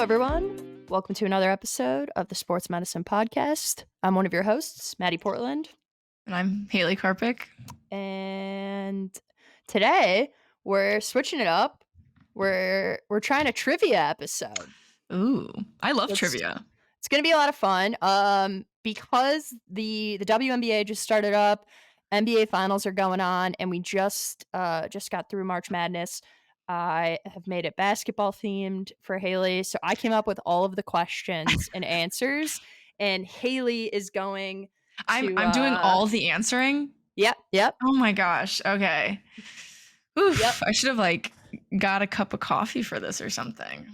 Hello, everyone. Welcome to another episode of the Sports Medicine Podcast. I'm one of your hosts, Maddie Portland. And I'm Hayley Karpik. And today we're switching it up. We're trying a trivia episode. Ooh, I love trivia. It's going to be a lot of fun. Because the WNBA just started up, NBA finals are going on, and we just got through March Madness. I have made it basketball themed for Hayley, so I came up with all of the questions and answers, and Hayley is going to, I'm doing all the answering. Yep. Oh my gosh. Okay. Oof, Yep. I should have got a cup of coffee for this or something.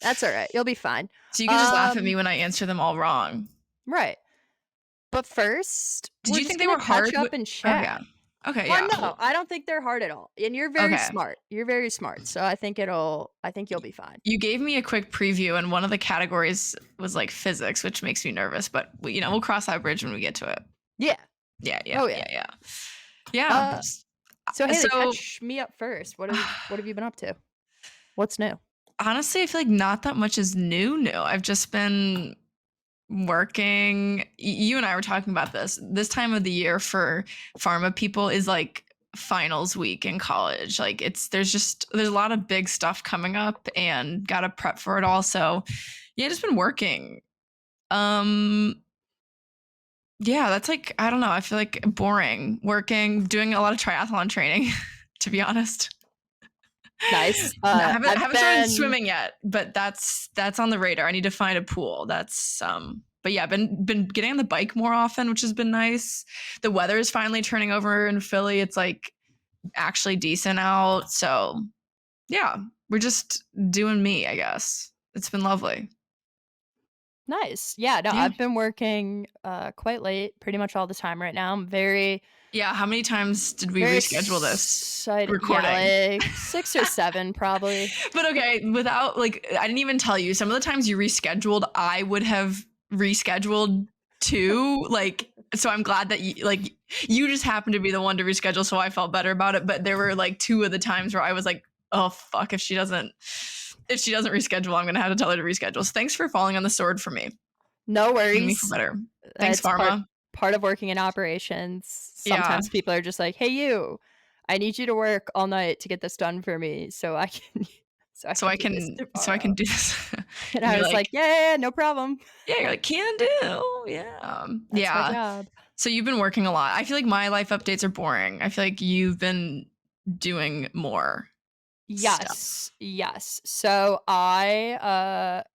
That's all right. You'll be fine. So you can just laugh at me when I answer them all wrong. Right. But first, did you think they were hard? Catch up and chat. Okay, well, no, I don't think they're hard at all. And you're very smart. You're very smart. So I think you'll be fine. You gave me a quick preview, and one of the categories was physics, which makes me nervous. But we'll cross that bridge when we get to it. Yeah. Yeah. Oh yeah. Yeah. So Hayley, catch me up first. What have you been up to? What's new? Honestly, I feel like not that much is new. I've just been working. You and I were talking about this time of the year for pharma people is finals week in college. There's a lot of big stuff coming up and gotta prep for it all. So yeah, just been working. Yeah, that's I don't know, I feel boring working, doing a lot of triathlon training to be honest. Nice. I haven't started swimming yet, but that's on the radar. I need to find a pool. That's but yeah, I've been getting on the bike more often, which has been nice. The weather is finally turning over in Philly. It's actually decent out. So yeah, we're just doing me, I guess. It's been lovely. Nice. Yeah, no, I've been working quite late pretty much all the time right now. I'm very how many times did we reschedule this recording? Yeah, 6 or 7 probably. But okay, without I didn't even tell you, some of the times you rescheduled, I would have rescheduled too. So I'm glad that you just happened to be the one to reschedule, so I felt better about it. But there were 2 of the times where I was oh fuck, if she doesn't reschedule, I'm gonna have to tell her to reschedule. So thanks for falling on the sword for me. No worries. Making me feel better. Thanks, pharma. Part of working in operations. Sometimes people are just hey, you, I need you to work all night to get this done for me so I can do this. And I was yeah, no problem. Yeah, you're can do. Yeah. That's my job. So you've been working a lot. I feel my life updates are boring. I feel you've been doing more. Yes. So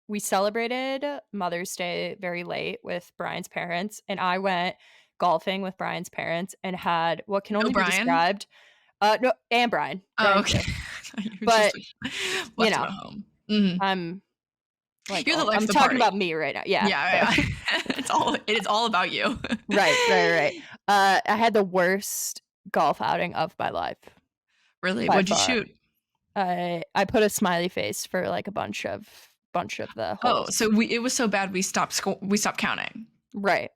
we celebrated Mother's Day very late with Brian's parents, and I went golfing with Brian's parents and had what can only be described. No, and Brian. Oh, okay. But home. Mm-hmm. I'm you're the life I'm of the talking party. about me right now. Yeah. It is all about you. Right. I had the worst golf outing of my life. Really? What'd you shoot? I put a smiley face for a bunch of the holes. Oh, so it was so bad we stopped counting. Right.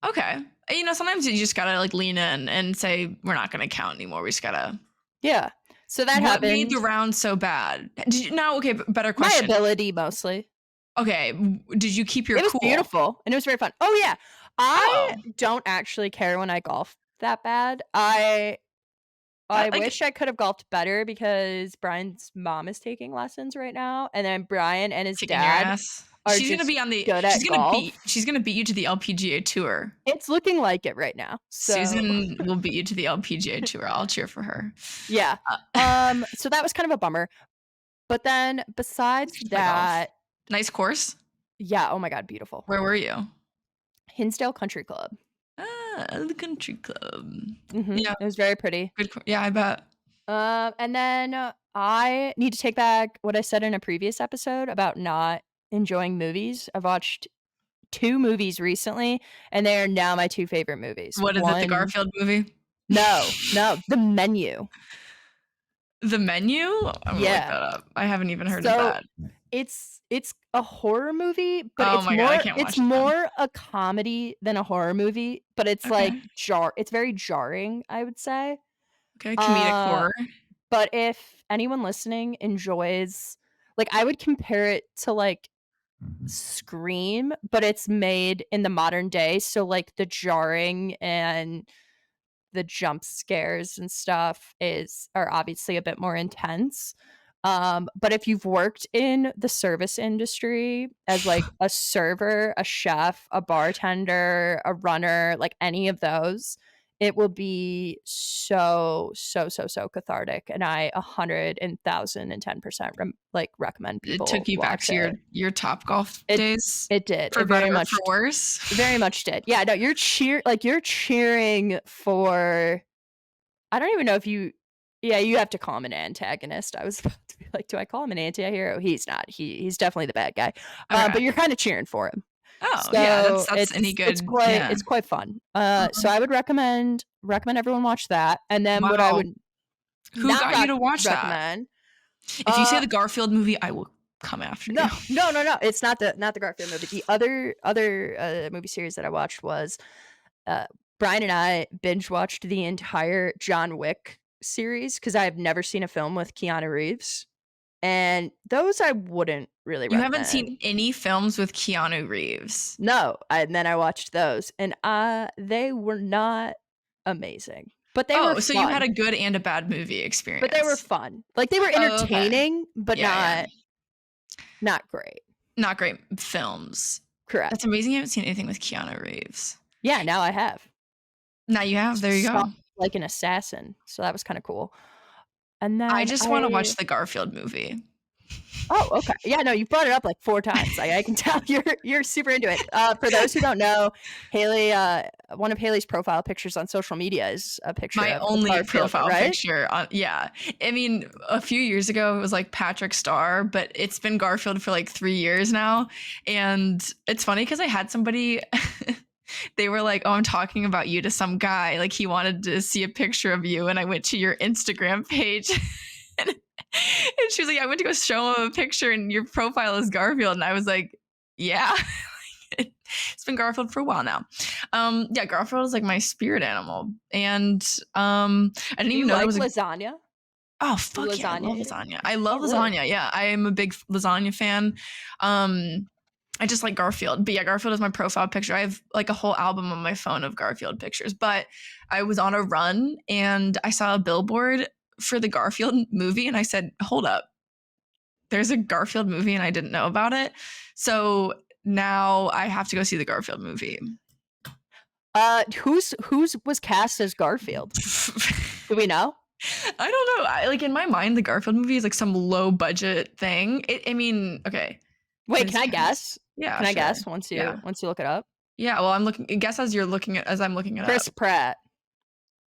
Okay. Sometimes you just gotta lean in and say we're not gonna count anymore. We just gotta. Yeah. So that happened. What made the round so bad? Okay, better question. My ability mostly. Okay. Did you keep your cool? It was cool? Beautiful, and it was very fun. Oh yeah. I don't actually care when I golf that bad. I wish I could have golfed better because Brian's mom is taking lessons right now, and then Brian and his dad are she's gonna be on the good at golf. She's gonna beat you to the LPGA tour. It's looking like it right now. So. Susan will beat you to the LPGA tour. I'll cheer for her. Yeah. So that was kind of a bummer. But then besides that, nice course. Yeah. Oh my God, beautiful. Where were you? Hinsdale Country Club. The country club. Mm-hmm. Yeah, it was very pretty. Good. Yeah, I bet. And then I need to take back what I said in a previous episode about not enjoying movies. I've watched 2 movies recently, and they are now my 2 favorite movies. What is it? The Garfield movie? No, The Menu. The Menu? I'm gonna look that up. I haven't even heard of that. It's a horror movie, but it's more a comedy than a horror movie, but it's it's very jarring, I would say. Okay, comedic horror. But if anyone listening enjoys like, I would compare it to, like, Scream, but it's made in the modern day, so, like, the jarring and the jump scares and stuff are obviously a bit more intense. But if you've worked in the service industry as like a server, a chef, a bartender, a runner, like any of those, it will be so, so, so, so cathartic. And I 110% like recommend It people took you back watch to it. your Top Golf It days, it did. for better or for worse? It very much did. Yeah, no, you're cheering for I don't even know if you yeah, you have to call him an antagonist. I was about to be like, "Do I call him an anti-hero?" He's not. He's definitely the bad guy. Okay. But you're kinda cheering for him. Oh, yeah, So, that's any good yeah. it's quite fun. So Uh-huh. I would recommend everyone watch that, and then what I Wow. would Who not got you to watch that? recommend, If you say uh the Garfield movie, I will come after no, you. no, no, no, it's not the Garfield movie. The other movie series that I watched was, uh, Brian and I binge watched the entire John Wick series because I have never seen a film with Keanu Reeves, and those I wouldn't really You haven't seen recommend. any films with Keanu Reeves? No, and then I watched those, and, they were not amazing, but they were Oh, so you had fun. a good and a bad movie But they were experience. fun. Like, they were Oh, okay. entertaining, but Yeah, yeah. not great. Not great films. Correct. That's amazing you haven't seen anything with Keanu Reeves. Yeah, now I have. Now you have, there you Saw go. like an assassin, so that was kinda cool. And I then just wanna watch the Garfield movie. Oh, okay. Yeah, no, you've brought it up like 4 times. I can tell you're super into it. For those who don't know, Haley, one of Haley's profile pictures on social media is a picture My of only Garfield, profile right? picture on yeah. I mean, a few years ago, it was, like, Patrick Star, but it's been Garfield for, like, 3 years now, and it's funny because I had somebody they were like, "Oh, I'm talking about you to some guy, like, he wanted to see a picture of you," and I went to your Instagram page, and and she was like, "I went to go show him a picture, and your profile is Garfield," and I was like, "Yeah." It's been Garfield for a while now. Yeah, Garfield is like my spirit animal, and I didn't Do even you know there like was a lasagna? oh You fuck yeah, I lasagna love eater? lasagna. I love Oh, really? lasagna. Yeah, I am a big lasagna fan. Um, I just like Garfield, but yeah, Garfield is my profile picture. I have like a whole album on my phone of Garfield pictures. But I was on a run and I saw a billboard for the Garfield movie, and I said, "Hold up, there's a Garfield movie and I didn't know about it." So now I have to go see the Garfield movie. Who's was cast as Garfield? Do we know? I don't know. Like in my mind, the Garfield movie is like some low budget thing. I mean, okay. Who Wait, is can I cast? guess? Yeah, Can I sure. guess once Yeah. you look it up? Yeah. Well, I'm looking. Guess as you're looking at as I'm looking it Chris up. Pratt.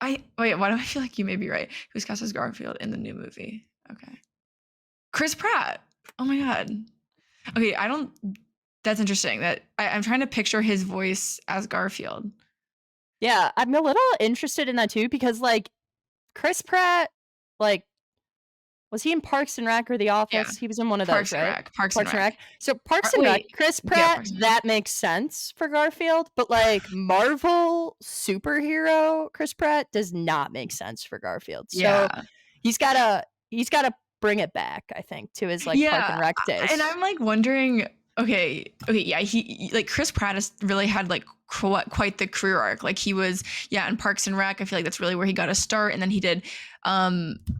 I wait. Why do I feel like you may be right? Who's cast as Garfield in the new movie? Okay, Chris Pratt. Oh my god. Okay, I don't. That's interesting. I'm trying to picture his voice as Garfield. Yeah, I'm a little interested in that too because, like, Chris Pratt, like, was he in Parks and Rec or The Yeah. Office? He was in one of those, Parks and right? Rec. Parks and Parks and Rec. Rec. So Parks and Rec, Wait. Chris Yeah, Pratt, Parks and Rec. that makes sense for Garfield, but, like, Marvel superhero Chris Pratt does not make sense for Garfield. So Yeah. he's gotta bring it back, I think, to his, like, Park and Yeah, Rec and days. I'm, like, wondering okay, yeah, like, Chris Pratt has really had, like, quite the career arc, like, he was yeah, in Parks and Rec, I feel like that's really where he got a start, and then he did,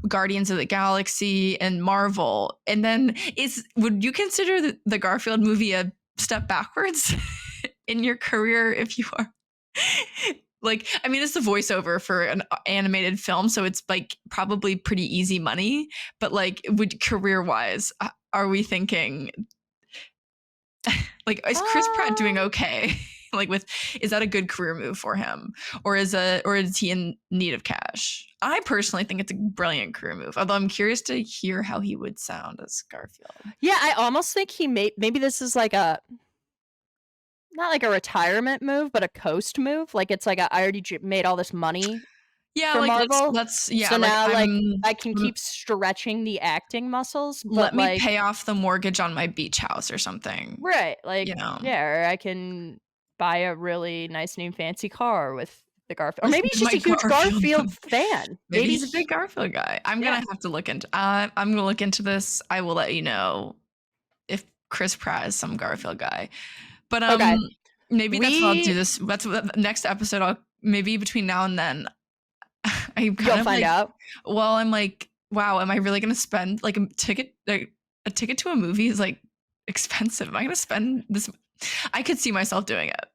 Guardians of the Galaxy and Marvel, and then would you consider the Garfield movie a step backwards in your career if you are like, I mean, it's the voiceover for an animated film, so it's like probably pretty easy money. But like, would career wise, are we thinking like is Chris Pratt doing Um, okay? Like, is that a good career move for him, or is he in need of cash? I personally think it's a brilliant career move. Although I'm curious to hear how he would sound as Garfield. yeah, I almost think maybe this is like a not like a retirement move, but a coast move, like, it's like, I already made all this money Yeah, for like Marvel, let's yeah, so like now, like, I can I'm keep stretching the acting muscles, but, let me like pay off the mortgage on my beach house or something. right, like, You know, yeah, or I can buy a really nice new fancy car with the Garfield or with maybe he's just my a huge Garfield. Garfield fan. Maybe Maybe he's a he's big Garfield guy. yeah. I'm gonna look into this. I will let you know Chris Pratt as some Garfield guy. But Okay. maybe that's what I'll do We this. That's what the next episode. I'll maybe between now and then. I'm You'll kind of find like, out. well, I'm like, wow, am I really gonna spend like a ticket to a movie is like expensive. Am I gonna spend this? I could see myself doing it.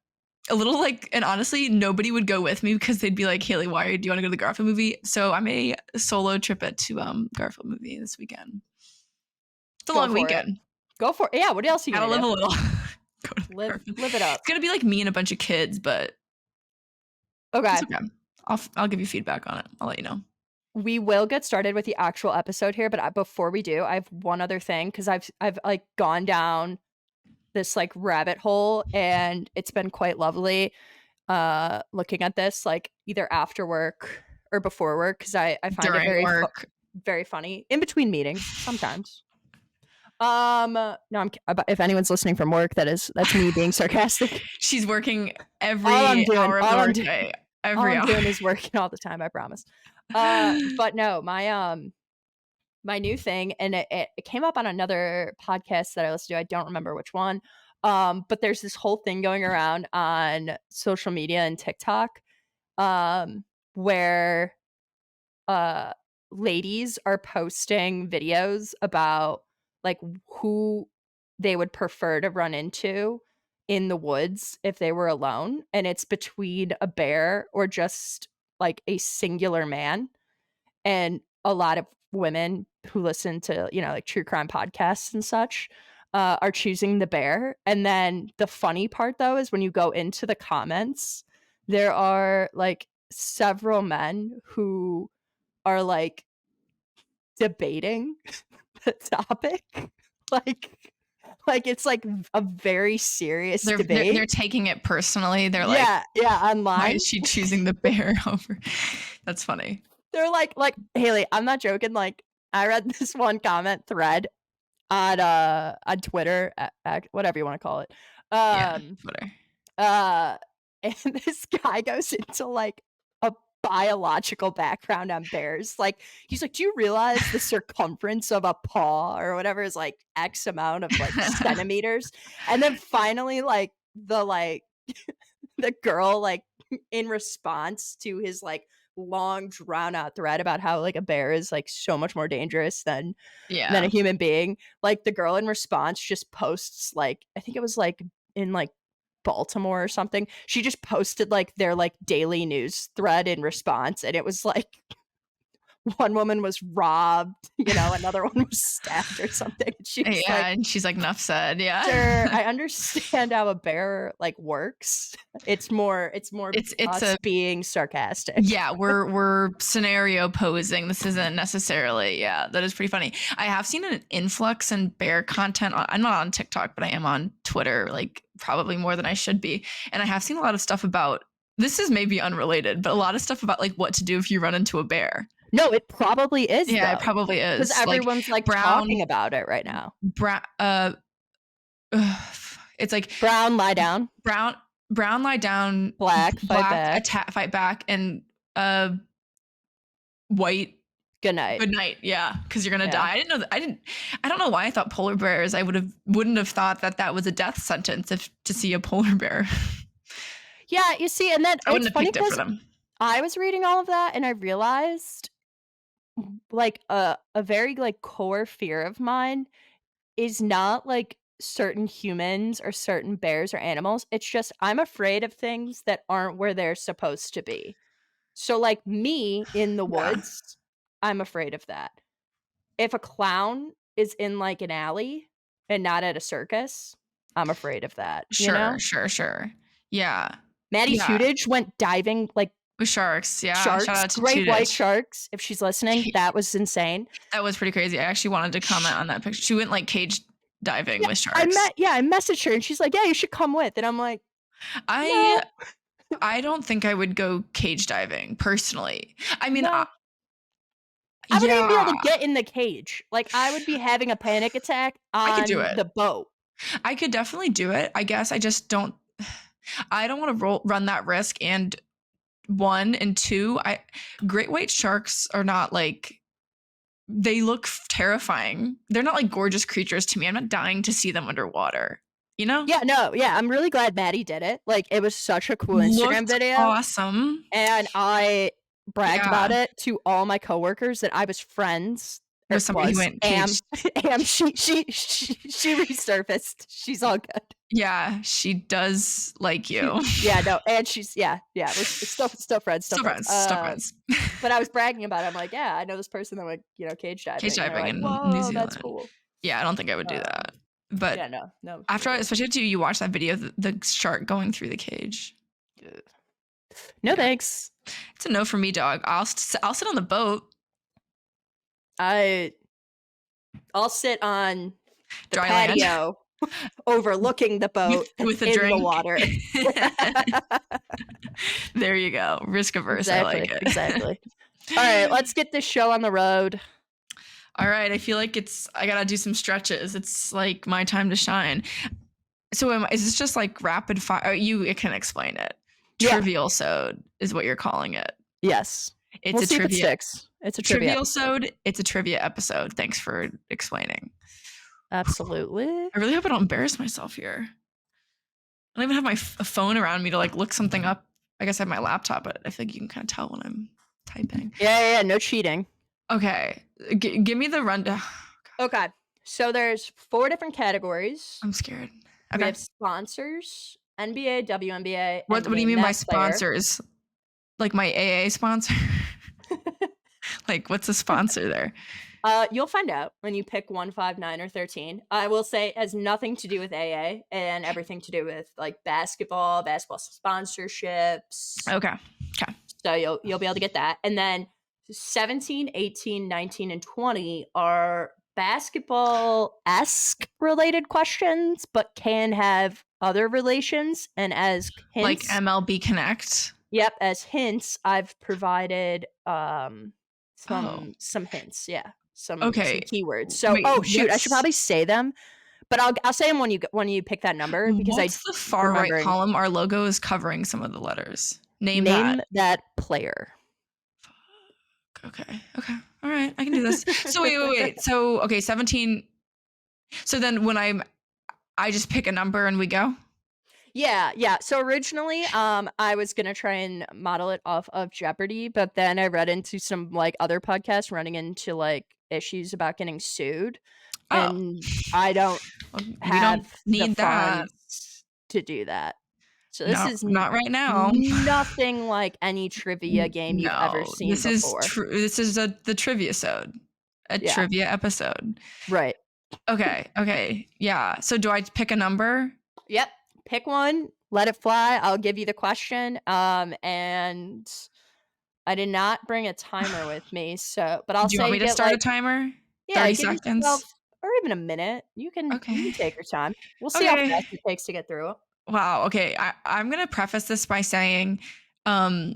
A little like, and honestly, nobody would go with me because they'd be like, Hayley, why do you want to go to the Garfield movie? So I may solo trip it to Garfield movie this weekend. It's a Go long for it. weekend. Go for it. Yeah, what else are you Gotta gonna live do? a little. Go to the Garfield. Live it up. It's gonna be like me and a bunch of kids, but Okay. it's okay. I'll give you feedback on it. I'll let you know. We will get started with the actual episode here, but before we do, I have one other thing because I've like gone down this like rabbit hole and it's been quite lovely looking at this like either after work or before work because I find it During work. very funny in between meetings sometimes. No, if anyone's listening from work, that's me being sarcastic. She's working every All I'm doing, hour of all the I'm workday. all Every I'm hour. doing is working all the time, I promise. But no, my new thing, and it came up on another podcast that I listened to. I don't remember which one. But there's this whole thing going around on social media and TikTok, where ladies are posting videos about like who they would prefer to run into in the woods if they were alone, and it's between a bear or just like a singular man. And a lot of women who listen to, like true crime podcasts and such, are choosing the bear. And then the funny part though is when you go into the comments, there are like several men who are like debating the topic. Like it's like a very serious They're debate. taking it personally. They're like, Yeah, why online. is she choosing the bear over? That's funny. They're like Hayley, I'm not joking. Like I read this one comment thread on Twitter, whatever you want to call it. Yeah, whatever. And this guy goes into like a biological background on bears. Like he's like, do you realize the circumference of a paw or whatever is like X amount of like centimeters? And then finally, like the girl, like in response to his like long drawn out thread about how like a bear is like so much more dangerous than a human being, like the girl in response just posts like I think it was like in like Baltimore or something. She just posted like their like daily news thread in response, and it was like one woman was robbed, another one was stabbed or something. She's like, and she's like, enough said. Yeah. sure, I understand how a bear like works. It's more It's us being sarcastic. Yeah, we're scenario posing. This isn't necessarily, that is pretty funny. I have seen an influx in bear content. I'm not on TikTok, but I am on Twitter, like probably more than I should be. And I have seen a lot of stuff about, this is maybe unrelated, but a lot of stuff about like what to do if you run into a bear. No, it probably is. Yeah, it probably is. Because everyone's like talking about it right now. It's like brown lie down, brown lie down, black fight back, fight back, and white good night. Yeah, because you're gonna die. I didn't know that. I don't know why I thought polar bears. I wouldn't have thought that was a death sentence to see a polar bear. Yeah, you see, and then I wouldn't have picked it for them. I was reading all of that and I realized like a very like core fear of mine is not like certain humans or certain bears or animals. It's just I'm afraid of things that aren't where they're supposed to be. So like me in the woods, I'm afraid of that. If a clown is in like an alley and not at a circus, I'm afraid of that. Sure. Yeah. Maddie Tudage went diving like with sharks. Yeah. Sharks, Shout out to great Tudage. white sharks. If she's listening, that was insane. That was pretty crazy. I actually wanted to comment on that picture. She went like cage diving with sharks. I messaged her and she's like, yeah, you should come with. And I'm like, I don't think I would go cage diving personally. I mean, I wouldn't even be able to get in the cage. Like I would be having a panic attack on the boat. I could definitely do it. I guess I just don't. I don't want to run that risk. And one and two, great white sharks are not like they look terrifying. They're not like gorgeous creatures to me. I'm not dying to see them underwater, you know? Yeah, no, yeah, I'm really glad Maddie did it. Like, it was such a cool Instagram Looked video, awesome. and I bragged Yeah. about it to all my coworkers that I was friends With somebody who went Am. cage. Am, she resurfaced. She's all good. Yeah, she does like you. Yeah, no, and she's yeah, we're still friends, Still friends, still friends. But I was bragging about it. I'm like, "Yeah, I know this person that went, cage diving." Cage And they're diving like, in New "Whoa, that's Zealand. cool." Yeah, I don't think I would do that. But Yeah, no, after, neither. especially after you watch that video of the shark going through the cage. No Yeah. thanks. It's a no for me, dog. I'll sit on the boat. I'll sit on the Dry land. patio overlooking the boat with a in drink. the water. There you go. Risk averse. Exactly, I like it. exactly. All right, let's get this show on the road. All right, I feel like I gotta do some stretches. It's like my time to shine. So is this just like rapid fire? You can explain it. Yeah. Trivial-sode is what you're calling it. Yes. It's a see trivia. if it sticks. It's a trivia Trivial-sode. It's a trivia episode. Thanks for explaining. Absolutely. I really hope I don't embarrass myself here. I don't even have my phone around me to like look something up. I guess I have my laptop, but I think you can kind of tell when I'm typing. Yeah, no cheating. Okay, give me the rundown. Okay, so there's 4 different categories. I'm scared. We Okay. have sponsors, NBA, WNBA. What do you mean by player. sponsors? Like my AA sponsor? Like, what's a sponsor there? You'll find out when you pick 1, 5, 9, or 13. I will say it has nothing to do with AA and everything to do with like basketball sponsorships. Okay. So you'll be able to get that. And then 17, 18, 19, and 20 are basketball-esque related questions, but can have other relations. And as hints, like MLB Connect. Yep, as hints, I've provided some hints. Yeah, some keywords. So, wait, I should probably say them, but I'll say them when you pick that number because what's the far right column? Our logo is covering some of the letters. Name that player. Okay. All right, I can do this. So wait. So 17. So then when I just pick a number and we go? Yeah. So originally, I was gonna try and model it off of Jeopardy, but then I read into some like other podcasts running into like issues about getting sued, and I don't need the funds to do the So this is not right now. Nothing like any trivia game you've ever seen before. This is the Trivia-sode, trivia episode. Right. Okay. Yeah. So do I pick a number? Yep. Pick one. Let it fly. I'll give you the question. And I did not bring a timer with me, but I'll say. Do you want me to start a timer? Yeah, 30 seconds. Or even a minute. You can take your time. We'll see how fast it takes to get through it. Wow. Okay. I'm going to preface this by saying I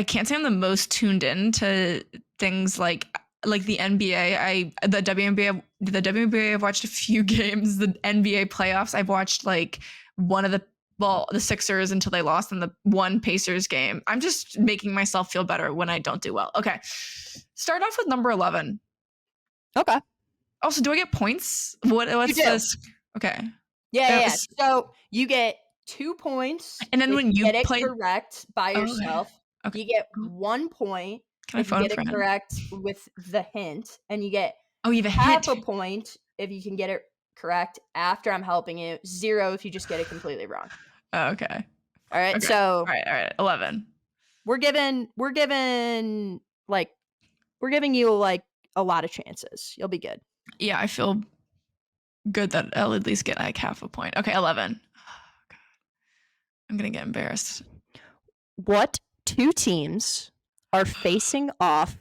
can't say I'm the most tuned in to things like the NBA. The WNBA I've watched a few games. The NBA playoffs I've watched like the Sixers until they lost in the one Pacers game. I'm just making myself feel better when I don't do well. Okay. Start off with number 11. Okay. Also, do I get points? What's this? Okay. Yeah. So you get 2 points. And then when you get it correct by yourself, okay. You get 1 point if you get it correct with the hint, and you get you have half a point if you can get it correct after I'm helping you. 0 if you just get it completely wrong. Okay. All right. Okay. So all right. 11. We're giving you like a lot of chances. You'll be good. Yeah, I feel good that I'll at least get like half a point. Okay, 11. Oh, God. I'm gonna get embarrassed. What 2 teams are facing off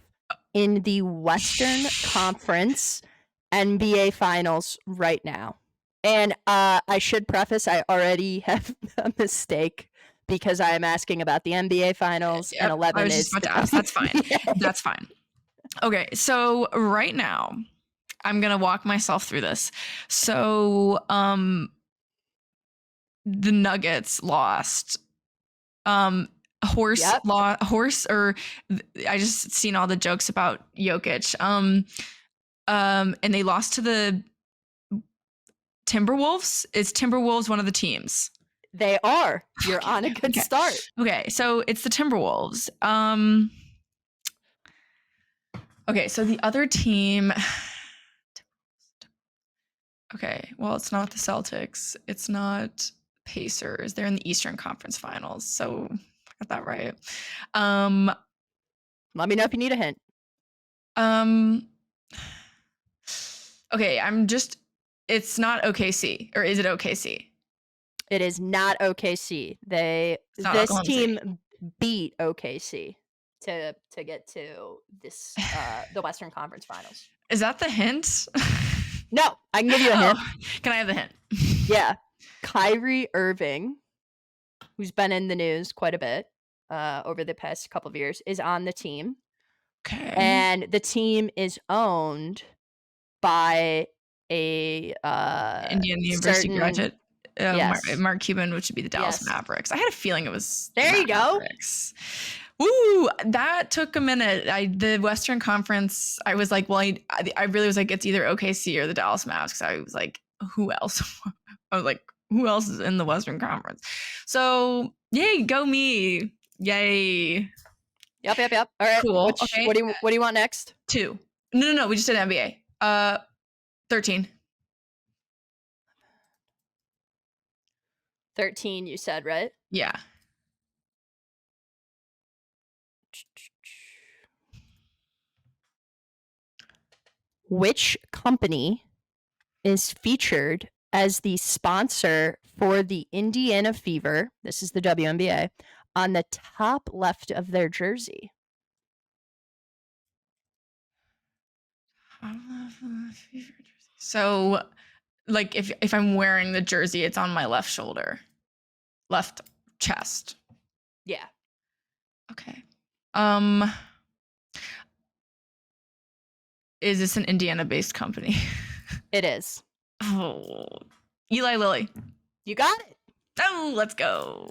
in the Western Conference NBA Finals right now? And I should preface, I already have a mistake because I am asking about the NBA Finals, and 11 I was just about to ask. That's fine. That's fine. Okay, so right now, I'm gonna walk myself through this. So, the Nuggets lost. A horse Yep. law, a horse, or I just seen all the jokes about Jokic. And they lost to the Timberwolves. Is Timberwolves one of the teams? They are. You're Okay, on a good okay. start. Okay, so it's the Timberwolves. Okay, so the other team. Okay, well, it's not the Celtics. It's not Pacers. They're in the Eastern Conference Finals, so I got that right. Let me know if you need a hint. Um. Okay, it's not OKC, or is it OKC? It is not OKC. It's not This Oklahoma City. team beat OKC to get to this the Western Conference Finals. Is that the hint? No, I can give you a hint. Oh, can I have the hint? Yeah. Kyrie Irving, who's been in the news quite a bit over the past couple of years, is on the team. Okay. And the team is owned by a Indiana University certain graduate. yes. Mark Cuban, which would be the Dallas Yes. Mavericks. I had a feeling it was There you go. Mavericks. Woo, that took a minute. The Western Conference, I was like, well, I really was like, it's either OKC or the Dallas Mavs, because I was like, who else? I was like, who else is in the Western Conference? So, yay, go me. Yay. Yep. All right. Cool. Okay. What do you want next? 2. No. We just did NBA. 13. 13, you said, right? Yeah. Which company is featured as the sponsor for the Indiana Fever? This is the WNBA on the top left of their jersey. So, like, if I'm wearing the jersey, it's on my left shoulder, left chest. Yeah. Okay. Is this an Indiana-based company? It is. Oh, Eli Lilly. You got it. Oh, let's go.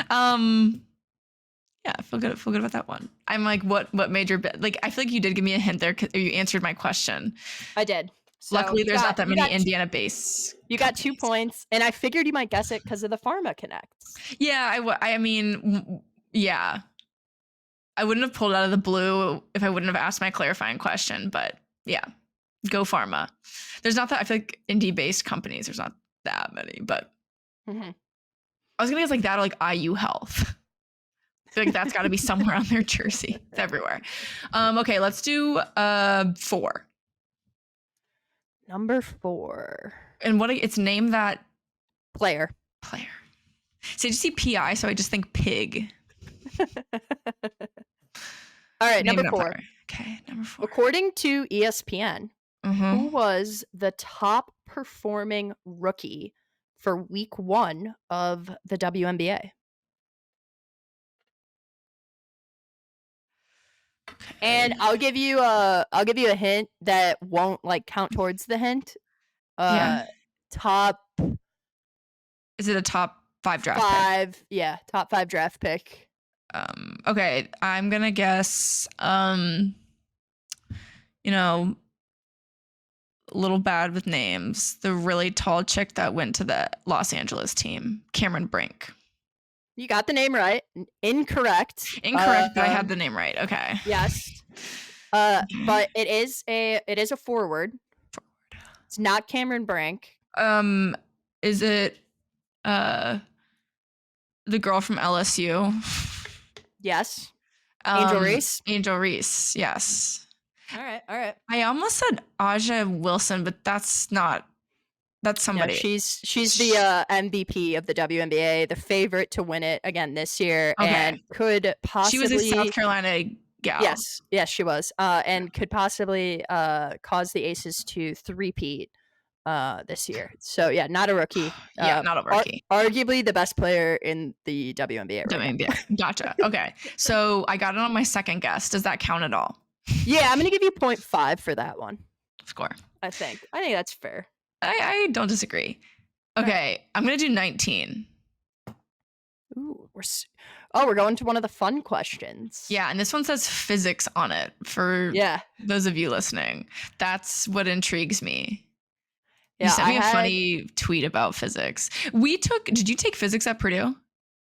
Yeah, I feel good about that one. I'm like, what major like, I feel like you did give me a hint there, or you answered my question. I did. So Luckily, there's not that many Indiana base. You got 2 points, and I figured you might guess it because of the Pharma Connects. Yeah, I mean, yeah. I wouldn't have pulled out of the blue if I wouldn't have asked my clarifying question, but yeah, go pharma. There's not that, I feel like indie-based companies, there's not that many, but I was gonna guess like that or like IU Health. I feel like that's got to be somewhere on their jersey. It's everywhere. Okay, let's do 4. Number 4. And it's name that player. So did you see PI? So I just think pig. All right, Name number 4. Player. Okay, number 4. According to ESPN, who was the top performing rookie for week 1 of the WNBA? Okay. And I'll give you a hint that won't like count towards the hint. Yeah. Top. Is it a top 5 draft pick? Yeah, top 5 draft pick. Okay, I'm gonna guess. A little bad with names. The really tall chick that went to the Los Angeles team, Cameron Brink. You got the name right. Incorrect. But I had the name right. Okay. Yes. But it is a forward. It's not Cameron Brink. Is it the girl from LSU? Yes. Angel Reese. Angel Reese. Yes. All right. I almost said Aja Wilson, but that's somebody. No, she's the MVP of the WNBA, the favorite to win it again this year, and could possibly. She was a South Carolina gal. Yes, she was, and could possibly cause the Aces to three-peat this year. So yeah, not a rookie. Not a rookie. Arguably the best player in the WNBA. WNBA. Gotcha. Okay, so I got it on my second guess. Does that count at all? Yeah, I'm gonna give you 0.5 for that one. Score. I think that's fair. I don't disagree. Okay, I'm gonna do 19. Ooh, Oh, we're going to one of the fun questions. Yeah, and this one says physics on it for Yeah. those of you listening. That's what intrigues me. You Yeah, sent I me a had funny tweet about physics. Did you take physics at Purdue?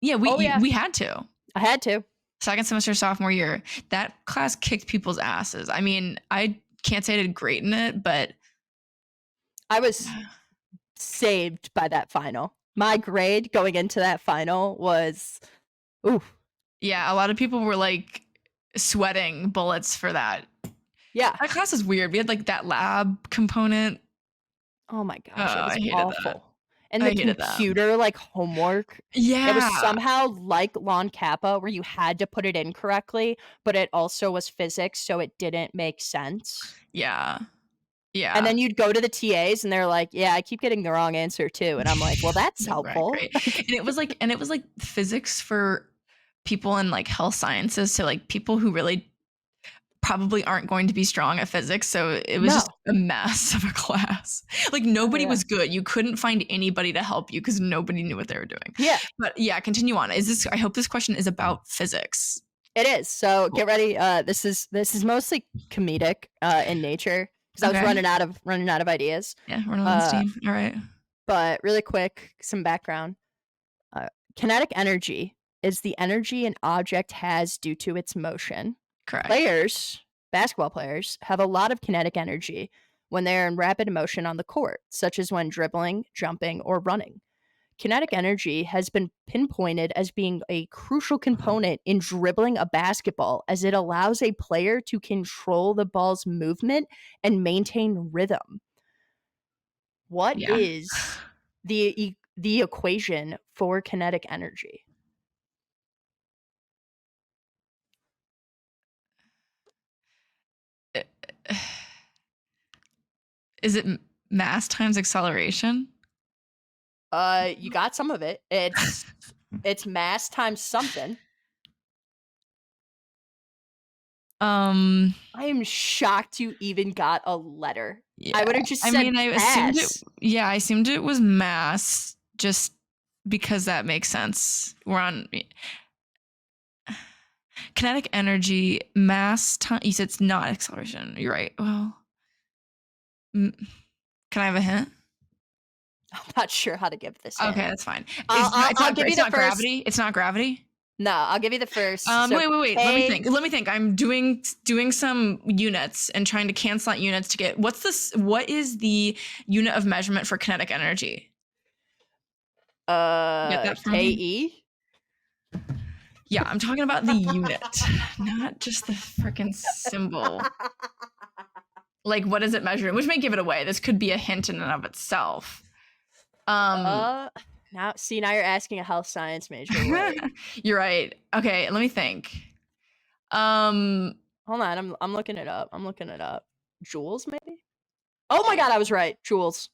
Yeah, Oh, yeah. we had to. I had to. Second semester, sophomore year. That class kicked people's asses. I mean, I can't say I did great in it, but I was saved by that final. My grade going into that final was ooh. yeah, a lot of people were like sweating bullets for that. Yeah. That class is weird. We had like that lab component. Oh my Oh, gosh, it I was hated that. awful. And I the hated that. computer, like, homework, it was Yeah. somehow like Lon Kappa where you had to put it in correctly, but it also was physics, so it didn't make sense. Yeah. And Yeah. then you'd go to the TAs and they're like, "Yeah, I keep getting the wrong answer too." And I'm like, "Well, that's Right, helpful." great. And it was like physics for people in like health sciences. So like people who really probably aren't going to be strong at physics. So it was just No. a mess of a class. Like Oh, nobody yeah. was good. You couldn't find anybody to help you because nobody knew what they were doing. Yeah, But yeah, continue on. I hope this question is about physics. it is. So Cool. get ready. This is mostly comedic in nature because I was Okay. running out of ideas. Yeah, we're on Uh, Steam. All right. but really quick, some background. Uh, Kinetic energy is the energy an object has due to its motion. Correct. Players, basketball players, have a lot of kinetic energy when they are in rapid motion on the court, such as when dribbling, jumping, or running. Kinetic energy has been pinpointed as being a crucial component in dribbling a basketball as it allows a player to control the ball's movement and maintain rhythm. What Yeah. is the equation for kinetic energy? Is it mass times acceleration? You got some of it. It's mass times something. Um, I am shocked you even got a letter. I yeah. would have just I said mean, pass. I assumed it was mass just because that makes sense. We're on kinetic energy, mass time. You said it's not acceleration. You're right. Well, can I have a hint? I'm not sure how to give this hint. Okay, that's fine. I'll give you It's the not first. gravity. It's not gravity. No, I'll give you the first. So Wait. Let me K. think. I'm doing some units and trying to cancel out units to get what's this? What is the unit of measurement for kinetic energy? You get that for me? KE. Yeah, I'm talking about the unit, not just the freaking symbol. Like, what is it measuring? Which may give it away. This could be a hint in and of itself. Now you're asking a health science major word. You're right. Okay, let me think. Hold on, I'm looking it up. Joules, maybe? Oh my god, I was right. Joules.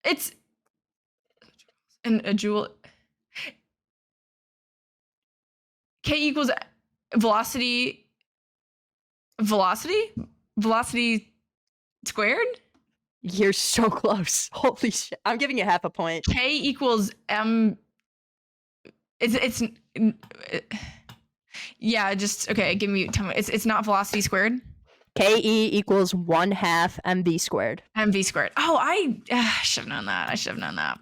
It's a joule. K equals velocity. Velocity squared. You're so close. Holy shit. I'm giving you half a point. K equals m. It's yeah. Just okay. Tell me. It's not velocity squared. KE equals 1/2 mv squared. MV squared. Oh, I should have known that.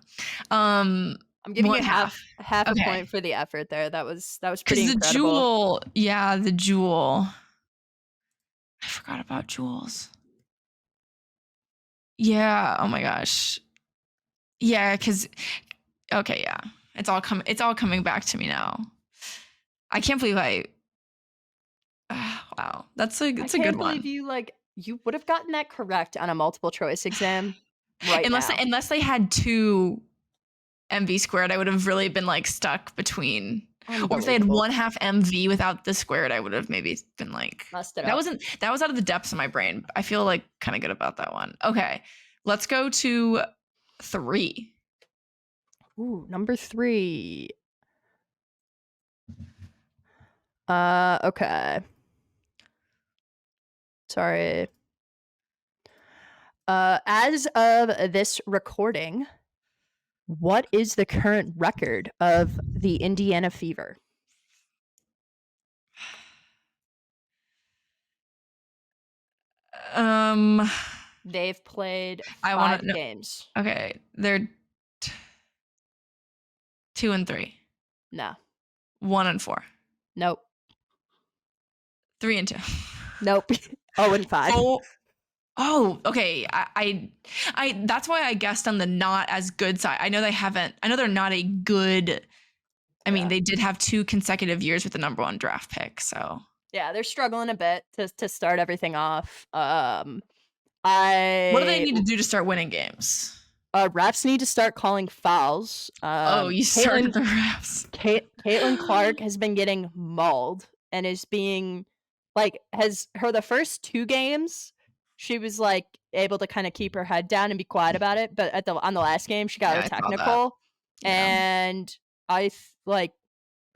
I'm giving you half a Okay. point for the effort there. That was pretty Because the incredible. the joule. I forgot about joules. Yeah. Oh my gosh. Yeah. Because okay. Yeah. It's all coming back to me now. I can't believe I. Wow. That's a good one. You would have gotten that correct on a multiple choice exam right now. Unless they had two MV squared, I would have really been like stuck between. Or if they had 1/2 MV without the squared, I would have maybe been like Messed it that up. that was out of the depths of my brain. I feel like kind of good about that one. Okay. Let's go to 3. Ooh, number 3. Okay. Sorry. As of this recording, What is the current record of the Indiana Fever? Um, They've played I want 5 to know. games. Okay, they're 2-3, No. 1-4, Nope. 3-2. Nope. 0-5. Oh, okay. I that's why I guessed on the not as good side. I know they're not a good. I mean, Yeah. they did have 2 consecutive years with the number 1 draft pick, so. Yeah, they're struggling a bit to start everything off. What do they I need to do to start winning games? refs need to start calling fouls. Oh, you started the refs. Caitlin Clark has been getting mauled and is being has her the first 2 games, she was able to kind of keep her head down and be quiet about it, but on the last game she got Yeah, a I saw that. technical, Yeah. and I I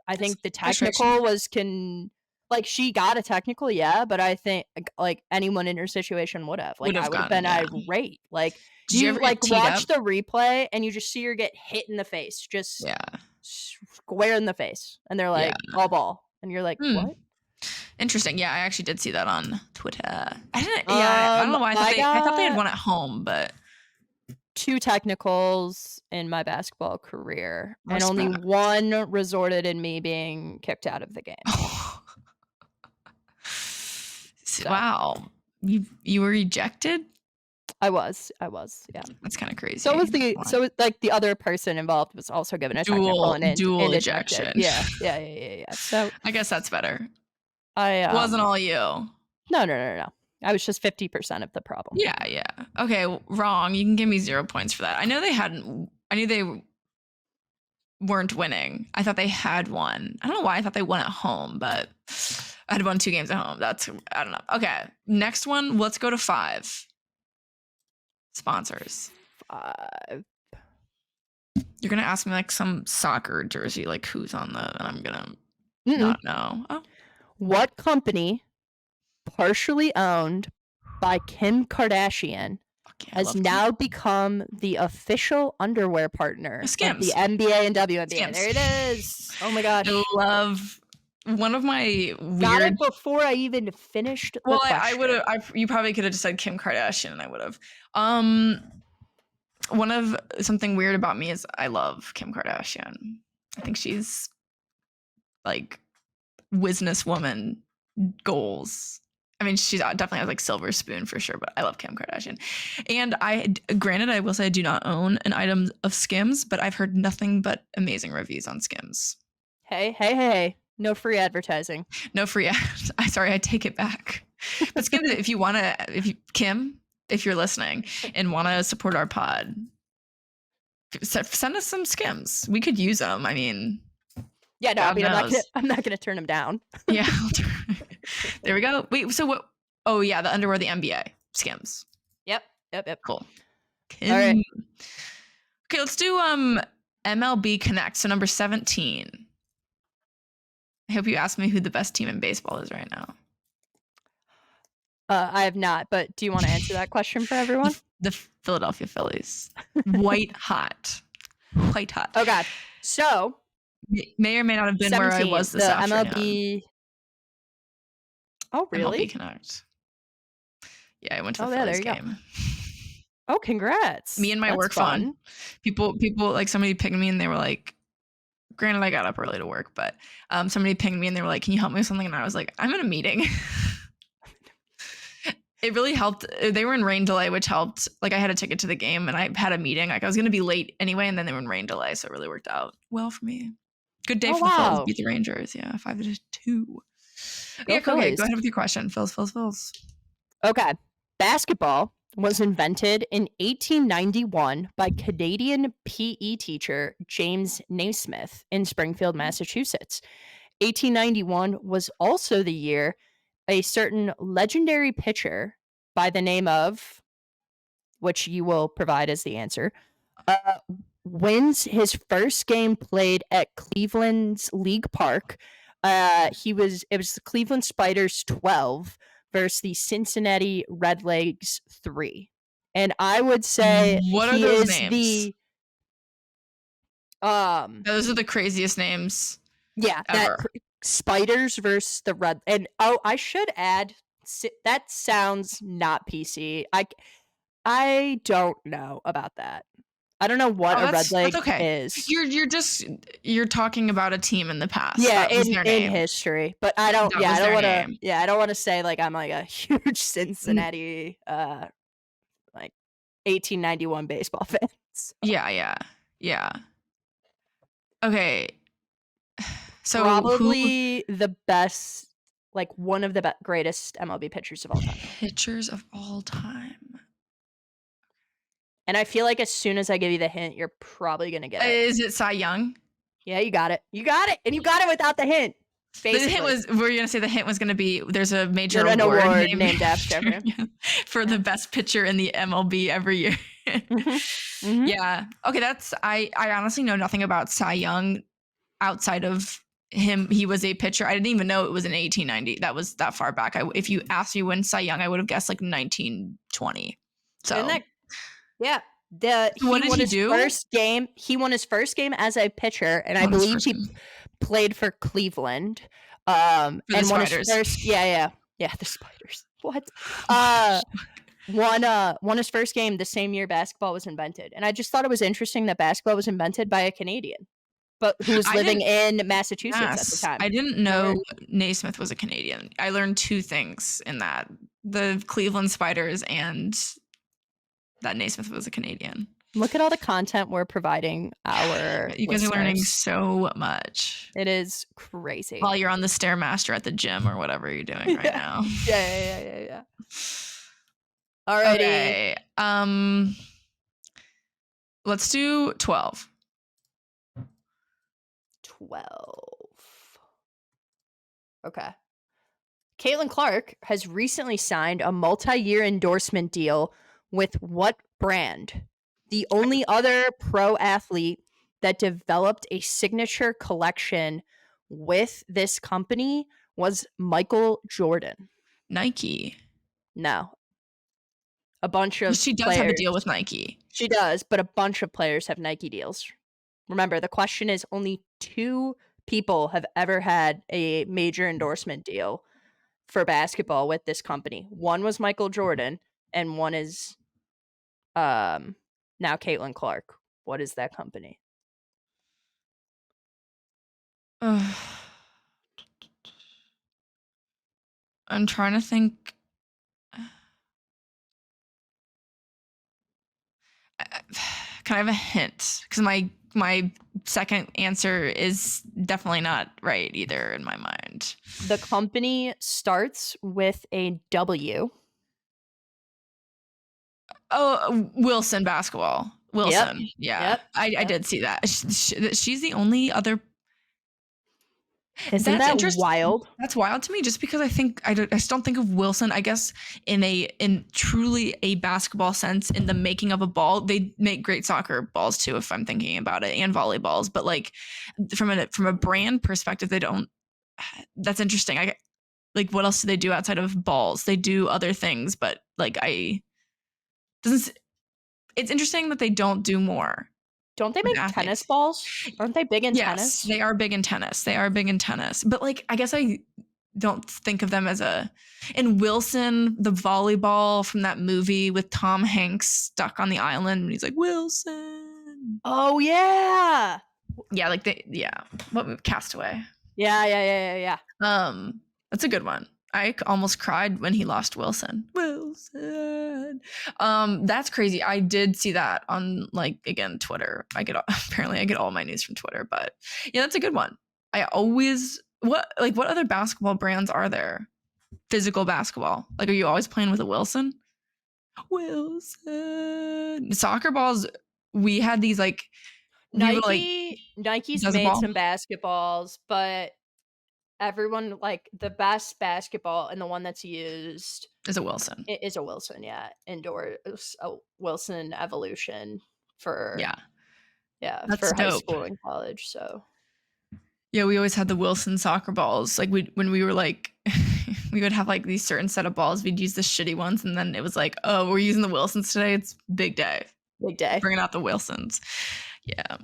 That's think the frustration. technical she got a technical, yeah, but I think anyone in her situation would have. Would I have would have gotten, been yeah. irate. Did you You ever get teed up? watch the replay and you just see her get hit in the face, just Yeah. square in the face, and they're Yeah. like, "All ball," and you're like, Hmm. "What?" Interesting. Yeah, I actually did see that on Twitter. I don't know why I thought they had I one at home, but 2 technicals in my basketball career, and only respect. 1 resorted in me being kicked out of the game. So, Wow. You were ejected? I was, yeah. That's kinda So was crazy. the Why? so the other person involved was also given a technical Dual and ejected. ejection. Yeah, yeah. So, I guess that's better. I, Wasn't all you. no. I was just 50% of the problem. Yeah. Okay, wrong. You can give me 0 points for that. I knew they weren't winning. I thought they had won. I don't know why I thought they won at home, but I had won 2 games at home. I don't know. Okay, next one, let's go to 5. Sponsors. 5. You're gonna ask me like some soccer jersey, like who's on the, and I'm gonna Mm-mm. not know. Oh, What company, partially owned by Kim Kardashian, fuck yeah, I has love Kim. now become the official underwear partner of the Skims. NBA and WNBA? Skims. There it is. Oh my gosh. I love one of my Got weird. it before I even finished the Well, question. I would have. You probably could have just said Kim Kardashian, and I would have. One of something weird about me is I love Kim Kardashian. I think she's like business woman goals. I mean, she's definitely has like silver spoon for sure, but I love Kim Kardashian. And granted, I will say I do not own an item of Skims, but I've heard nothing but amazing reviews on Skims. Hey. No free advertising. No free ads. Sorry, I take it back. But Skims, Kim, if you're listening and want to support our pod, send us some Skims. We could use them. I mean, Yeah, no, God knows. I'm not gonna turn them down. Yeah. There we go. Wait, so what? Oh yeah, the underwear, the NBA Skims. Yep. Cool. All right. Okay, let's do MLB Connect. So number 17. I hope you ask me who the best team in baseball is right now. I have not, but do you want to answer that question for everyone? The Philadelphia Phillies. White hot. Okay. So may or may not have been where I was this afternoon. MLB. Oh, really? MLB Connect. Yeah, I went to the Phillies game. Oh, congrats. Me and my work phone. People like somebody pinged me and they were like, granted I got up early to work, but somebody pinged me and they were like, can you help me with something? And I was like, I'm in a meeting. It really helped. They were in rain delay, which helped. Like I had a ticket to the game and I had a meeting. Like I was going to be late anyway. And then they were in rain delay. So it really worked out well for me. Good day for the Phils. Beat the Rangers. Yeah. 5-2. Yeah, okay. Go ahead with your question. Phils. Okay. Basketball was invented in 1891 by Canadian PE teacher James Naismith in Springfield, Massachusetts. 1891 was also the year a certain legendary pitcher by the name of, which you will provide as the answer, wins his first game played at Cleveland's League Park. It was the Cleveland Spiders 12 versus the Cincinnati Redlegs 3. And I would say what are those names? Those are the craziest names Yeah, ever. spiders versus the red. And I should add, that sounds not PC. I don't know about that. I don't know what Oh, a red that's leg okay. is. You're talking about a team in the past. Yeah, That was their in name. history, but I don't. That Yeah, was their name. I don't want to say like I'm like a huge N Cincinnati like 1891 baseball fan. So, Yeah, yeah. Yeah. Okay. So who probably the best, like one of the greatest MLB pitchers of all time. pitchers of all time? And I feel like as soon as I give you the hint, you're probably gonna get it. Is it Cy Young? Yeah, you got it. You got it, and you got it without the hint. The hint Basically, was were you gonna say the hint was gonna be there's a major an award award named named after him. for the Yeah. best pitcher in the MLB every year. Mhm. Mhm. Yeah. Okay, that's I honestly know nothing about Cy Young outside of him. He was a pitcher. I didn't even know it was in 1890. That was that far back. If you asked me when Cy Young, I would have guessed like 1920. So, Isn't that, yeah. what He did won he his do? first game. He won his first game as a pitcher, and I Won his believe first he game. played for Cleveland. For And the won his Spiders. first. Yeah, the Spiders. What? Won his first game the same year basketball was invented, and I just thought it was interesting that basketball was invented by a Canadian, but who was I living didn't in Massachusetts at the Yes. time. I didn't So know weird. Naismith was a Canadian. I learned two things in that. The Cleveland Spiders and that Naismith was a Canadian. Look at all the content we're providing our You guys are learning listeners. so much It is crazy. while you're on the Stairmaster at the gym or whatever you're doing right now. Yeah. Alrighty. Okay. Let's do 12. 12. Okay. Caitlin Clark has recently signed a multi-year endorsement deal with what brand? The only other pro athlete that developed a signature collection with this company was Michael Jordan. Nike. No. A bunch of She does players. have a deal with Nike. She does, but a bunch of players have Nike deals. Remember, the question is only 2 people have ever had a major endorsement deal for basketball with this company. One was Michael Jordan, and one is now Caitlin Clark. What is that company? I'm trying to think. Can I have a hint? Because my second answer is definitely not right either in my mind. The company starts with a W. Oh, Wilson basketball. Wilson. Yeah. Yep. I did see that. She's the only other. Isn't that wild? That's wild to me just because I just don't think of Wilson, I guess, in truly a basketball sense in the making of a ball. They make great soccer balls too, if I'm thinking about it, and volleyballs. But like from a brand perspective, they don't. That's interesting. Like what else do they do outside of balls? They do other things, but like it's interesting that they don't do more. Don't they make tennis balls? Aren't they big in tennis? Yes, they are big in tennis. They are big in tennis. But like, I guess I don't think of them as in Wilson, the volleyball from that movie with Tom Hanks stuck on the island and he's like, Wilson. Oh yeah. Yeah, like what movie? Castaway. Yeah. That's a good one. I almost cried when he lost Wilson. That's crazy. I did see that on Twitter. Apparently I get all my news from Twitter, but yeah, that's a good one. What other basketball brands are there? Physical basketball. Like, are you always playing with a Wilson? Soccer balls. We had these Nike's made some basketballs, but everyone, like, the best basketball and the one that's used is a Wilson. It is a Wilson, yeah. Indoor, a Wilson Evolution for that's for high dope. school and college. So yeah, we always had the Wilson soccer balls. Like when we were like, we would have like these certain set of balls. We'd use the shitty ones, and then it was like, oh, we're using the Wilsons today. It's big day. Big day. Bringing out the Wilsons. Yeah.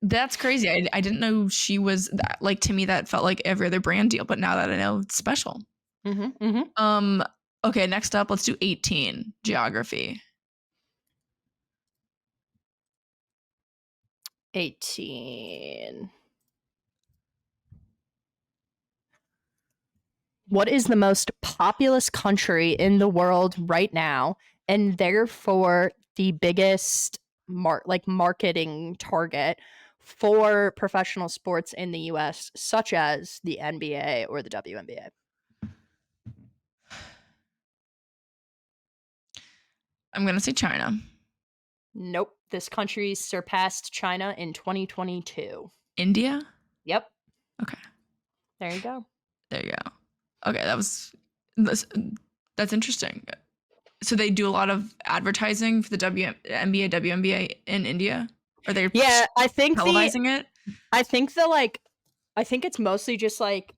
That's crazy. I didn't know she was that, like, to me that felt like every other brand deal, but now that I know, it's special. Um okay, next up, let's do 18, geography. 18. What is the most populous country in the world right now, and therefore the biggest marketing target for professional sports in the US, such as the NBA or the WNBA? I'm going to say China. Nope. This country surpassed China in 2022. India? Yep. Okay. There you go. There you go. Okay, that's interesting. So they do a lot of advertising for the NBA, WNBA in India? Are they Yeah, I think televising it? I think it's mostly just like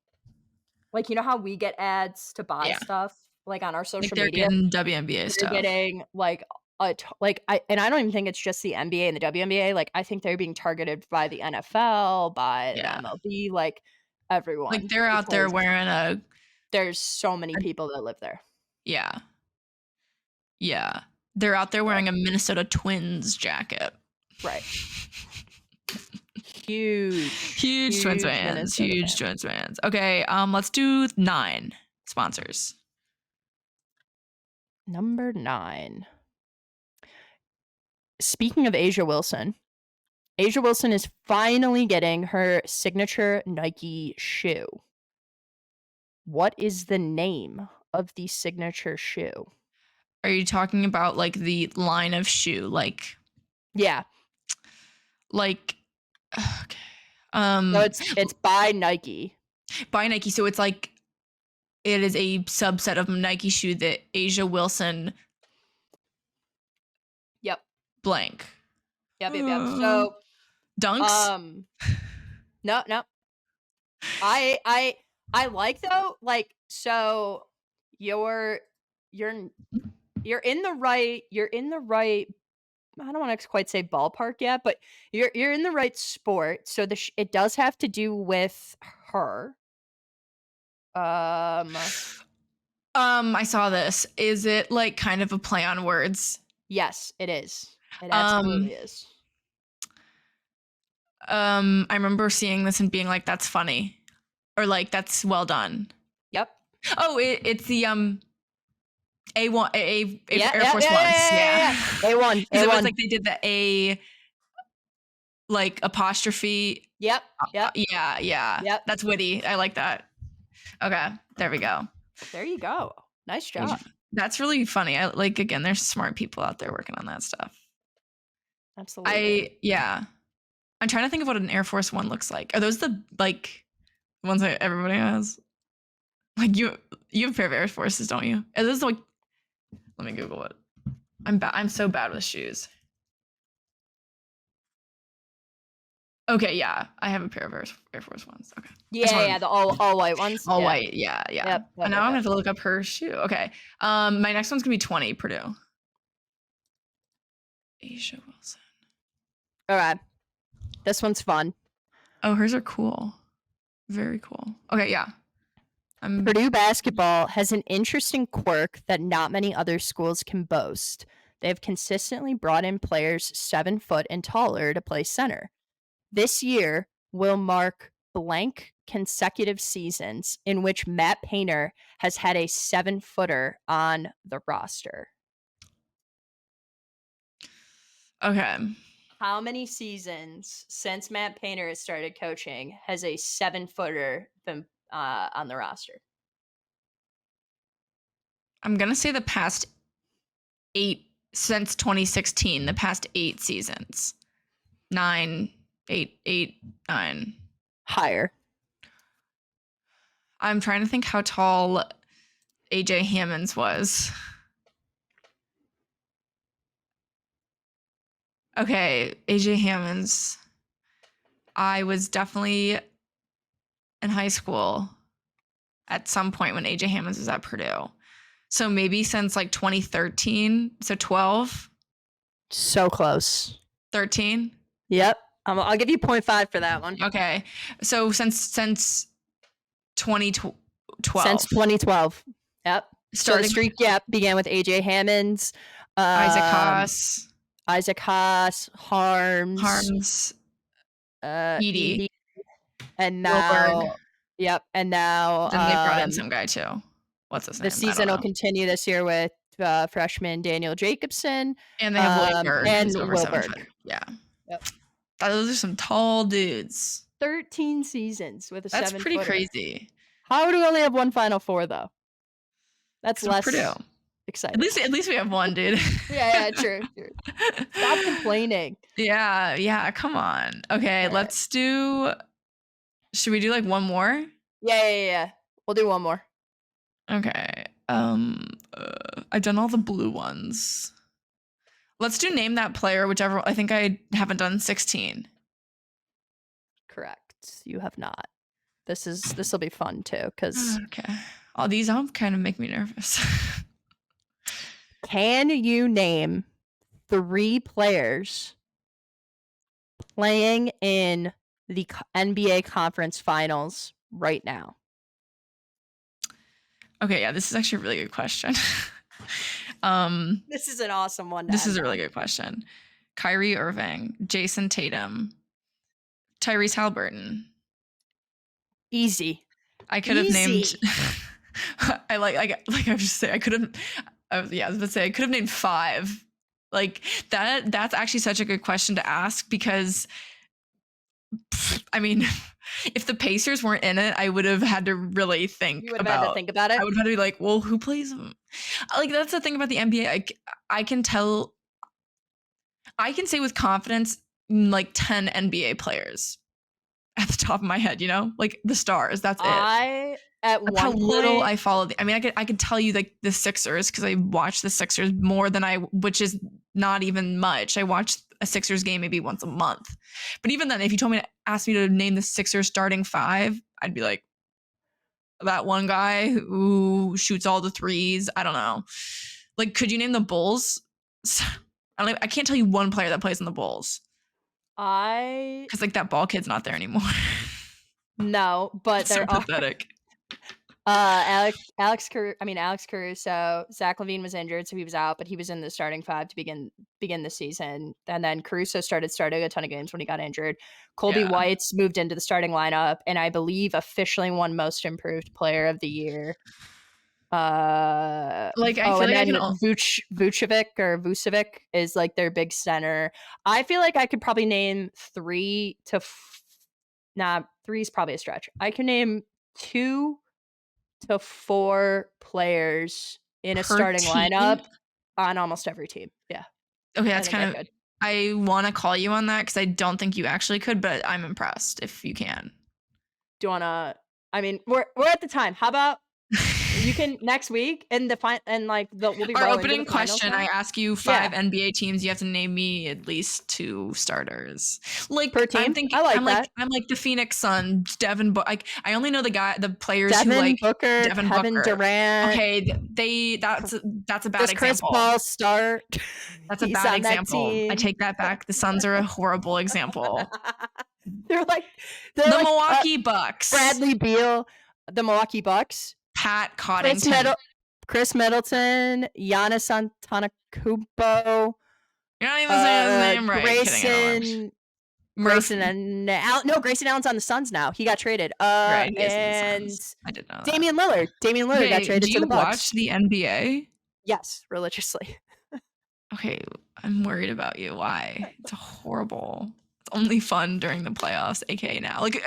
you know how we get ads to buy Yeah. stuff like on our Like social they're media? getting WNBA They're stuff. getting like I don't even think it's just the NBA and the WNBA. Like I think they're being targeted by the NFL, by the Yeah. MLB, like Like everyone, they're out there because wearing there's so many a people that live there. yeah. Yeah. They're out there wearing a Minnesota Twins jacket. Right. Huge, Huge Twins fans. Minnesota Huge fan. Twins fans. Okay, let's do 9 sponsors. Number 9. Speaking of Asia Wilson is finally getting her signature Nike shoe. What is the name of the signature shoe? Are you talking about like the line of shoe, Yeah. like okay. So it's by Nike. By Nike, so it's like it is a subset of Nike shoe that Asia Wilson Yep. blank. Yep. So Dunks? no. I like though, like, so you're in the right I don't want to quite say ballpark yet, but you're in the right sport. So it does have to do with her. I saw this. Is it like kind of a play on words? Yes, it is. It Um absolutely is. I remember seeing this and being like, that's funny. Or like that's well done. Yep. Oh, it's the A1 Yeah, Air Force Ones. Yeah. A1. Because it was like they did the A like apostrophe. Yep. Yeah. Yep. That's witty. I like that. Okay, there we go. There you go. Nice job. That's really funny. I like, again, there's smart people out there working on that stuff. Absolutely. I'm trying to think of what an Air Force One looks like. Are those the like ones that everybody has? Like you have a pair of Air Forces, don't you? Are those like, let me Google it. I'm so bad with shoes. Okay, yeah, I have a pair of Air Force Ones. Okay. Yeah, the all white ones. All Yeah. white, yeah. Yep, And now I'm gonna have to look up her shoe. Okay. My next one's gonna be 20, Purdue. Asia Wilson. All right. This one's fun. Oh, hers are cool. Very cool. Okay, yeah. Purdue basketball has an interesting quirk that not many other schools can boast. They have consistently brought in players 7 foot and taller to play center. This year will mark blank consecutive seasons in which Matt Painter has had a 7-footer on the roster. Okay. How many seasons since Matt Painter has started coaching has a 7-footer been on the roster? I'm gonna say the past 8 since 2016. The past 8 seasons. 9, 8, 9. Higher. I'm trying to think how tall AJ Hammonds was. Okay, AJ Hammonds. I was definitely in high school at some point when AJ Hammonds was at Purdue. So maybe since like 2013, so 12. So close. 13. Yep. I'll give you 0.5 for that one. Okay. So since 2012. Since 2012. Yep. So the Starting streak, began with AJ Hammonds, Isaac Haas, Harms, Edie, Edie, and Wilberg. now, Then they brought in some guy too. What's his name? the season will continue this year with freshman Daniel Jacobson. And they have Wilberg, and who's over 7 Wilberg. foot. Yeah. Yep. Those are some tall dudes. 13 seasons with a 7-footer. That's pretty crazy. How do we only have one Final Four though? That's less Purdue. exciting. At least we have one, dude. Yeah, true. Stop complaining. Yeah, come on. Okay, let's do. Should we do like one more? Yeah. We'll do one more. Okay. I've done all the blue ones. Let's do name that player, whichever. I think I haven't done 16. Correct. You have not. This will be fun too, because okay. All these all kind of make me nervous. Can you name 3 players playing in the NBA Conference Finals right now? Okay, yeah, this is actually a really good question. This is an awesome one. This is a really good question. Kyrie Irving, Jason Tatum, Tyrese Halliburton. Easy. I could have named. I just say I could have. I was about to say I could have named 5. Like that. That's actually such a good question to ask because, I mean, if the Pacers weren't in it, I would have had to really think. You would have had to think about it. I would have had to be like, well, who plays them? Like that's the thing about the NBA. I can tell. I can say with confidence, like 10 NBA players at the top of my head. You know, like the stars. That's it. That's how little I follow. I could tell you like the Sixers because I watch the Sixers more than which is not even much. I watch a Sixers game maybe once a month. But even then, if you told me to ask me to name the Sixers starting 5, I'd be like, that one guy who shoots all the threes. I don't know. Like, could you name the Bulls? I can't tell you one player that plays in the Bulls. Because like that ball kid's not there anymore. No, but they're so pathetic. Alex Caruso. Zach LaVine was injured, so he was out, but he was in the starting 5 to begin the season. And then Caruso started a ton of games when he got injured. Colby White's moved into the starting lineup, and I believe officially won Most Improved Player of the Year. I feel like Vucevic is like their big center. I feel like I could probably name 3 to 3 is probably a stretch. I can name 2 to 4 players in a starting lineup on almost every team. Yeah. Okay, that's kind of. I want to call you on that because I don't think you actually could, but I'm impressed if you can. Do you want to? I mean, we're at the time. How about you can next week and we'll be our opening question. I ask you 5 NBA teams. You have to name me at least 2 starters. Like per team. I'm like the Phoenix Suns, Devin Booker. I only know the players Devin who like Booker, Devin Kevin Booker. Durant. Okay, that's a bad example. Chris Paul start? That's a bad example. I take that back. The Suns are a horrible example. They're like the Milwaukee Bucks. Bradley Beal, the Milwaukee Bucks. Pat Connaughton, Chris Middleton, Giannis Antetokounmpo. You're not even saying his name right. Grayson Allen's on the Suns now. He got traded. Right, and I didn't know that. Damian Lillard got traded to the Bucks. Do you watch the NBA? Yes, religiously. Okay, I'm worried about you. Why? It's horrible. It's only fun during the playoffs, aka now. Like,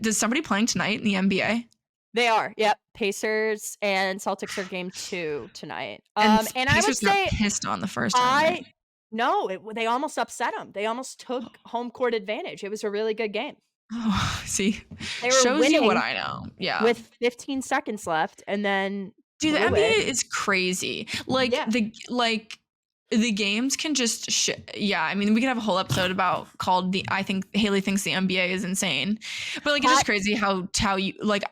is somebody playing tonight in the NBA? They are. Yep. Pacers and Celtics are game 2 tonight. And I would say pissed on the first time. No, they almost upset them. They almost took home court advantage. It was a really good game. Oh, see, they were shows winning you what I know. Yeah, with 15 seconds left, and then dude, the NBA is crazy. Like the games can just I mean, we could have a whole episode called I think Hayley thinks the NBA is insane, but like it's just crazy how you like.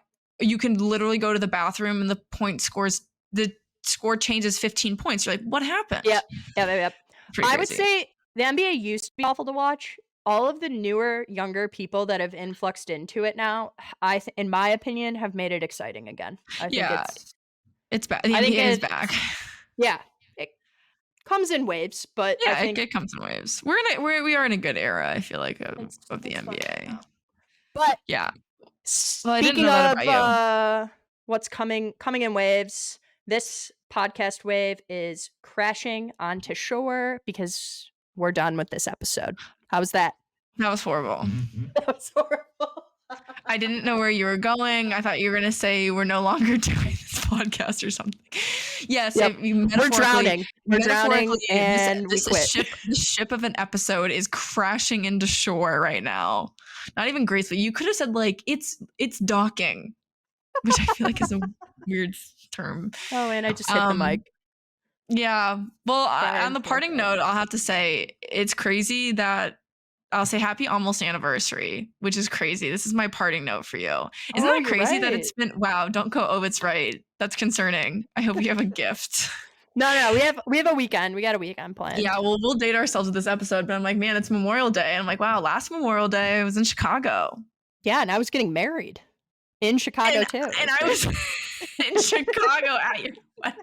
You can literally go to the bathroom and the score changes 15 points. You're like, what happened? Yep. I would say the NBA used to be awful to watch. all of the newer, younger people that have influxed into it now, in my opinion, have made it exciting again. Yeah, it's back. The I think NBA is it's back. yeah, it comes in waves, but I Yeah, think it comes in waves. We are in a good era, I feel like, of the it's fun right NBA. now. But Yeah. Well, I didn't speaking know that of about you. what's coming in waves, this podcast wave is crashing onto shore because we're done with this episode. How was that? That was horrible. That was horrible. I didn't know where you were going. I thought you were gonna say we're no longer doing this podcast or something. Yes, Yep. We're drowning. We're drowning, and we quit. The ship of an episode is crashing into shore right now. Not even gracefully. You could have said like it's docking, which I feel like is a weird term. Oh, and I just hit the mic. Yeah. Well, Sorry, on the parting note, I'll have to say it's crazy that I'll say happy almost anniversary, which is crazy. This is my parting note for you. Isn't that crazy that it's been, wow, don't go, oh, it's right. That's concerning. I hope you have a gift. No, we have a weekend. We got a weekend planned. Yeah, well, we'll date ourselves with this episode, but I'm like, man, it's Memorial Day. And I'm like, wow, last Memorial Day I was in Chicago. Yeah, and I was getting married in Chicago too. And I was in Chicago at your wedding.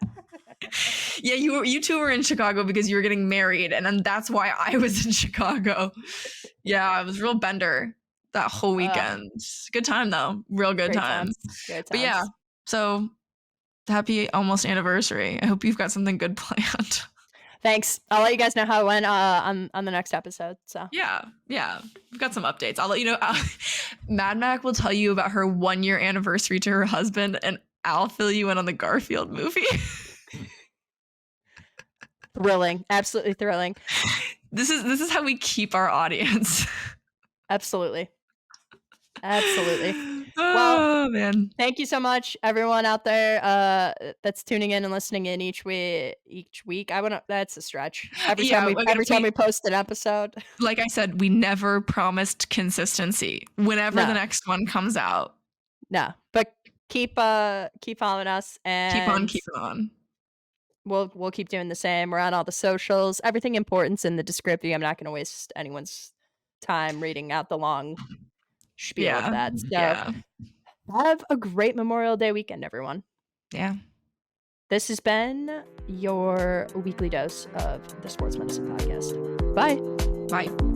Yeah, you two were in Chicago because you were getting married, and then that's why I was in Chicago. Yeah, it was real bender that whole weekend. Good time though, real good times. But yeah, so happy almost anniversary. I hope you've got something good planned. Thanks. I'll let you guys know how it went on the next episode. So yeah, we've got some updates. I'll let you know. Mad Mac will tell you about her 1-year anniversary to her husband, and I'll fill you in on the Garfield movie. Thrilling, absolutely thrilling. This is how we keep our audience. Absolutely. Oh, Well, man. Thank you so much, everyone out there that's tuning in and listening in each week. That's a stretch. Every time we post an episode. Like I said, we never promised consistency whenever the next one comes out. No, but keep following us and keep on keeping on. We'll keep doing the same. We're on all the socials. Everything important's in the description. I'm not going to waste anyone's time reading out the long spiel of that. So have a great Memorial Day weekend, everyone. Yeah. This has been your weekly dose of the Sports Medicine Podcast. Bye. Bye.